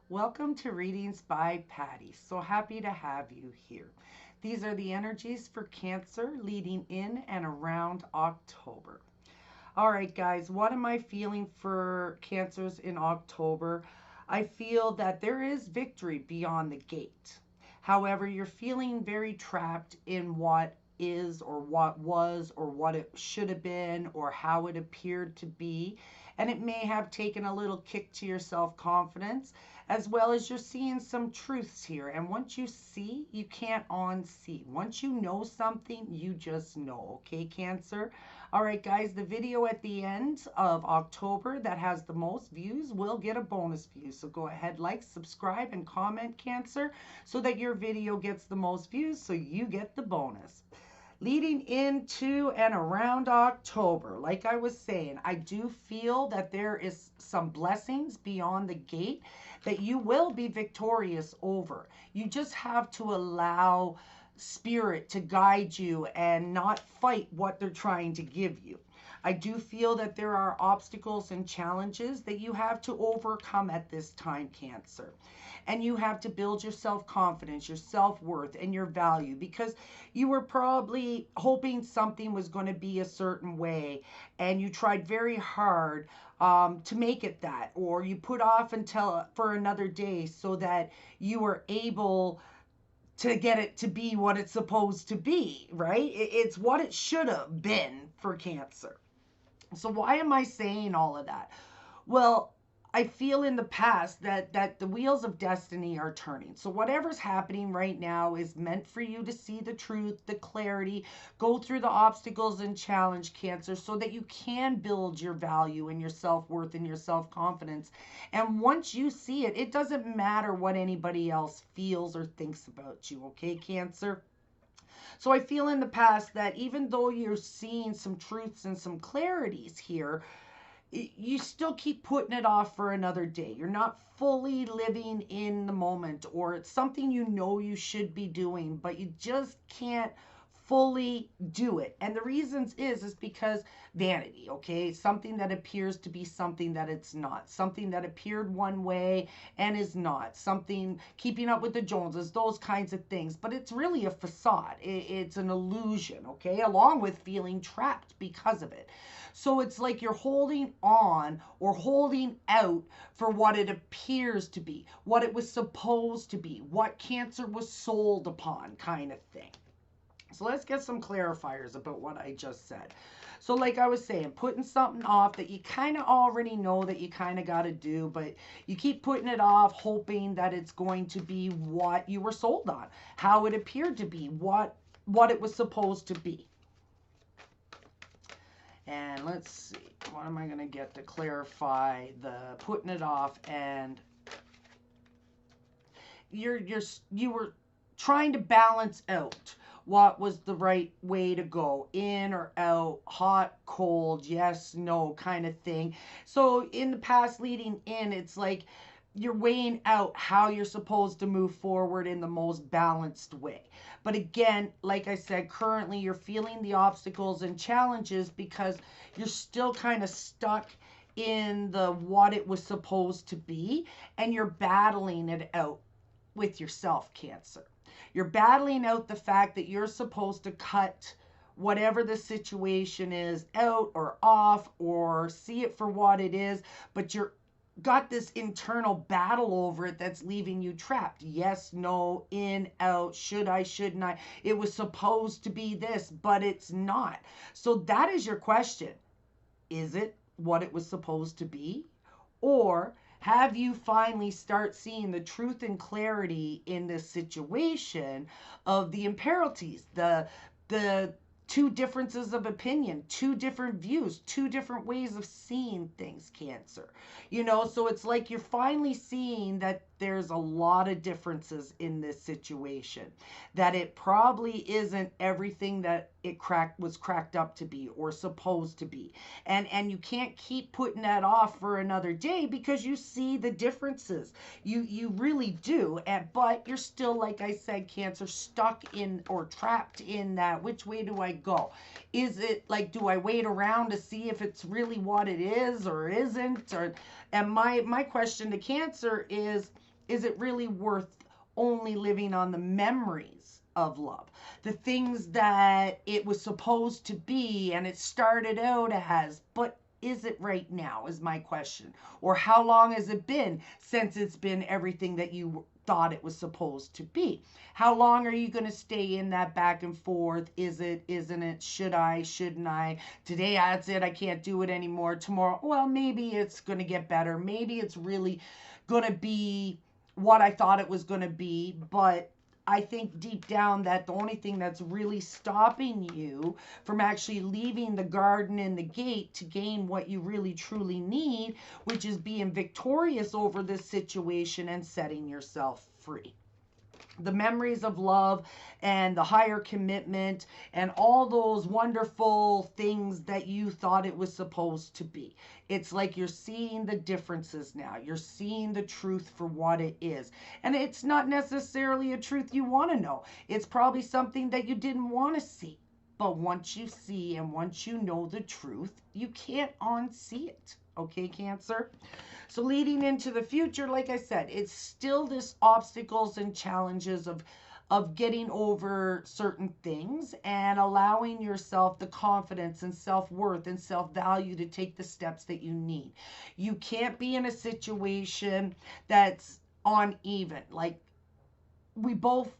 Welcome to Readings by Patty. So happy to have you here. These are the energies for Cancer leading in and around October. All right, guys, what am I feeling for Cancers in October? I feel that there is victory beyond the gate. However, you're feeling very trapped in what is or what was or what it should have been or how it appeared to be. And it may have taken a little kick to your self confidence, as well as you're seeing some truths here. And once you see, you can't unsee. Once you know something, you just know. Okay, Cancer? All right, guys, the video at the end of October that has the most views will get a bonus view. So go ahead, like, subscribe, and comment, Cancer, so that your video gets the most views so you get the bonus. Leading into and around October, like I was saying, I do feel that there is some blessings beyond the gate that you will be victorious over. You just have to allow spirit to guide you and not fight what they're trying to give you. I do feel that there are obstacles and challenges that you have to overcome at this time, Cancer. And you have to build your self confidence, your self worth, and your value, because you were probably hoping something was going to be a certain way and you tried very hard to make it that, or you put off until for another day so that you were able to get it to be what it's supposed to be, right? It's what it should have been for Cancer. So why am I saying all of that? Well, I feel in the past that the wheels of destiny are turning. So whatever's happening right now is meant for you to see the truth, the clarity, go through the obstacles and challenge, Cancer, so that you can build your value and your self-worth and your self-confidence. And once you see it, it doesn't matter what anybody else feels or thinks about you, okay, Cancer? So I feel in the past that even though you're seeing some truths and some clarities here, you still keep putting it off for another day. You're not fully living in the moment, or it's something you know you should be doing, but you just can't fully do it. And the reasons is because vanity, okay? Something that appears to be something that it's not. Something that appeared one way and is not. Something keeping up with the Joneses, those kinds of things. But it's really a facade. It's an illusion, okay? Along with feeling trapped because of it. So it's like you're holding on or holding out for what it appears to be, what it was supposed to be, what Cancer was sold upon, kind of thing. So let's get some clarifiers about what I just said. So like I was saying, putting something off that you kind of already know that you kind of got to do, but you keep putting it off, hoping that it's going to be what you were sold on, how it appeared to be, what it was supposed to be. And let's see, what am I going to get to clarify the putting it off? And you were trying to balance out what was the right way to go, in or out, hot, cold, yes, no kind of thing. So in the past leading in, it's like you're weighing out how you're supposed to move forward in the most balanced way. But again, like I said, currently you're feeling the obstacles and challenges because you're still kind of stuck in the what it was supposed to be, and you're battling it out with yourself, Cancer. You're battling out the fact that you're supposed to cut whatever the situation is out or off or see it for what it is, but you're got this internal battle over it that's leaving you trapped. Yes, no, in, out, should I, shouldn't I? It was supposed to be this, but it's not. So that is your question. Is it what it was supposed to be? Or have you finally start seeing the truth and clarity in this situation of the imperities, the two differences of opinion, two different views, two different ways of seeing things, Cancer? So it's like you're finally seeing that there's a lot of differences in this situation, that it probably isn't everything that it was cracked up to be or supposed to be. And you can't keep putting that off for another day because you see the differences. You really do. But you're still, like I said, Cancer, stuck in or trapped in that. Which way do I go? Is it like, do I wait around to see if it's really what it is or isn't? And my question to Cancer is is it really worth only living on the memories of love? The things that it was supposed to be and it started out as, but is it right now is my question. Or how long has it been since it's been everything that you thought it was supposed to be? How long are you going to stay in that back and forth? Is it, isn't it? Should I, shouldn't I? Today that's it, I can't do it anymore. Tomorrow, well, maybe it's going to get better. Maybe it's really going to be what I thought it was going to be, but I think deep down that the only thing that's really stopping you from actually leaving the garden and the gate to gain what you really truly need, which is being victorious over this situation and setting yourself free. The memories of love and the higher commitment and all those wonderful things that you thought it was supposed to be. It's like you're seeing the differences now. You're seeing the truth for what it is. And it's not necessarily a truth you want to know. It's probably something that you didn't want to see. But once you see and once you know the truth, you can't unsee it. Okay, Cancer? So leading into the future, like I said, it's still this obstacles and challenges of getting over certain things and allowing yourself the confidence and self-worth and self-value to take the steps that you need. You can't be in a situation that's uneven. Like we both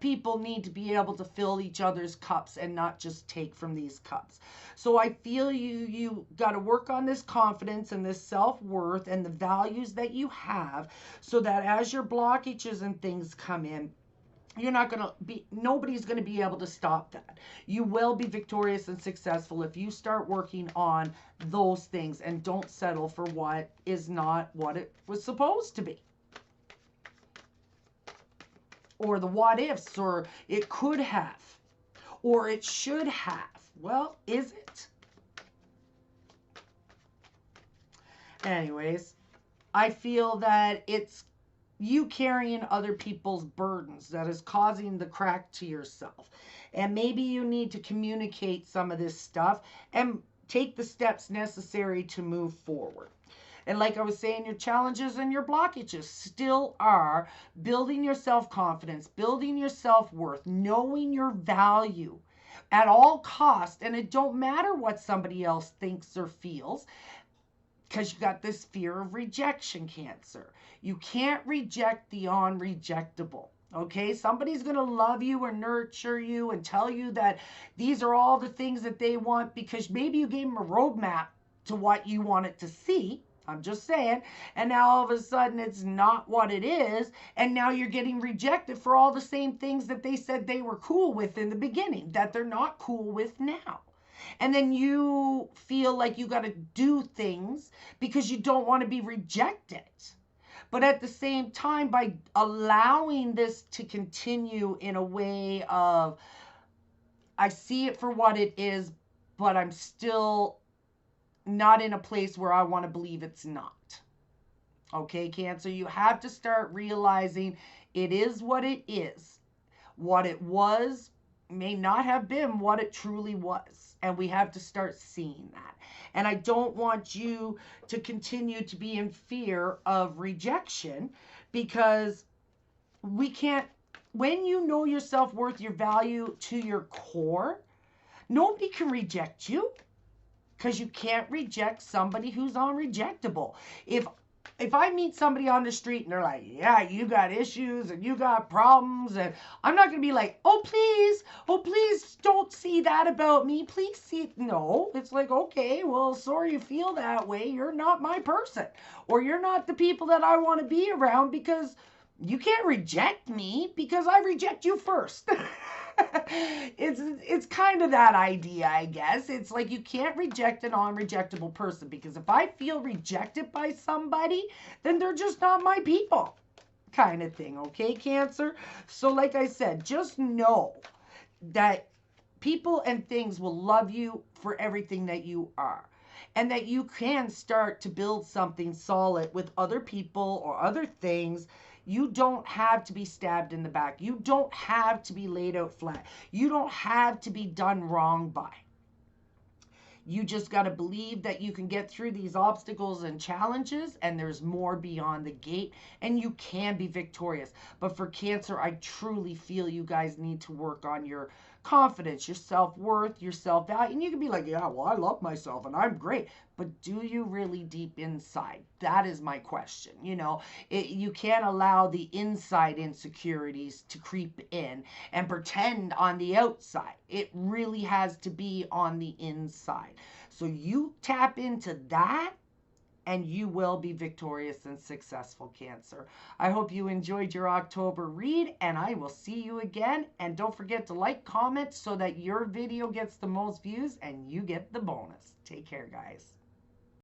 people need to be able to fill each other's cups and not just take from these cups. So I feel you got to work on this confidence and this self-worth and the values that you have, so that as your blockages and things come in, you're not going to be, nobody's going to be able to stop that. You will be victorious and successful if you start working on those things and don't settle for what is not what it was supposed to be. Or the what ifs, or it could have, or it should have. Well, is it? Anyways, I feel that it's you carrying other people's burdens that is causing the crack to yourself. And maybe you need to communicate some of this stuff and take the steps necessary to move forward. And like I was saying, your challenges and your blockages still are building your self-confidence, building your self-worth, knowing your value at all costs. And it don't matter what somebody else thinks or feels, because you got this fear of rejection, Cancer. You can't reject the unrejectable. Okay, somebody's going to love you or nurture you and tell you that these are all the things that they want because maybe you gave them a roadmap to what you wanted to see. I'm just saying. And now all of a sudden it's not what it is. And now you're getting rejected for all the same things that they said they were cool with in the beginning, that they're not cool with now. And then you feel like you got to do things because you don't want to be rejected. But at the same time, by allowing this to continue in a way of, I see it for what it is, but I'm still not in a place where I want to believe it's not. Okay, Cancer, you have to start realizing it is what it is. What it was may not have been what it truly was. And we have to start seeing that. And I don't want you to continue to be in fear of rejection, because we can't, when you know your self-worth, your value to your core, nobody can reject you. Because you can't reject somebody who's unrejectable. If I meet somebody on the street and they're like, yeah, you got issues and you got problems, and I'm not going to be like, oh, please don't see that about me. Please see. No, it's like, okay, well, sorry you feel that way. You're not my person, or you're not the people that I want to be around, because you can't reject me because I reject you first. It's kind of that idea, I guess. It's like you can't reject an unrejectable person, because if I feel rejected by somebody, then they're just not my people, kind of thing. Okay, Cancer? So like I said, just know that people and things will love you for everything that you are, and that you can start to build something solid with other people or other things. You don't have to be stabbed in the back. You don't have to be laid out flat. You don't have to be done wrong by. You just got to believe that you can get through these obstacles and challenges, and there's more beyond the gate, and you can be victorious. But for Cancer, I truly feel you guys need to work on your confidence, your self-worth, your self-value. And you can be like, yeah, well, I love myself and I'm great. But do you really deep inside? That is my question. You can't allow the inside insecurities to creep in and pretend on the outside. It really has to be on the inside. So you tap into that and you will be victorious and successful, Cancer. I hope you enjoyed your October read, and I will see you again. And don't forget to like, comment so that your video gets the most views and you get the bonus. Take care, guys.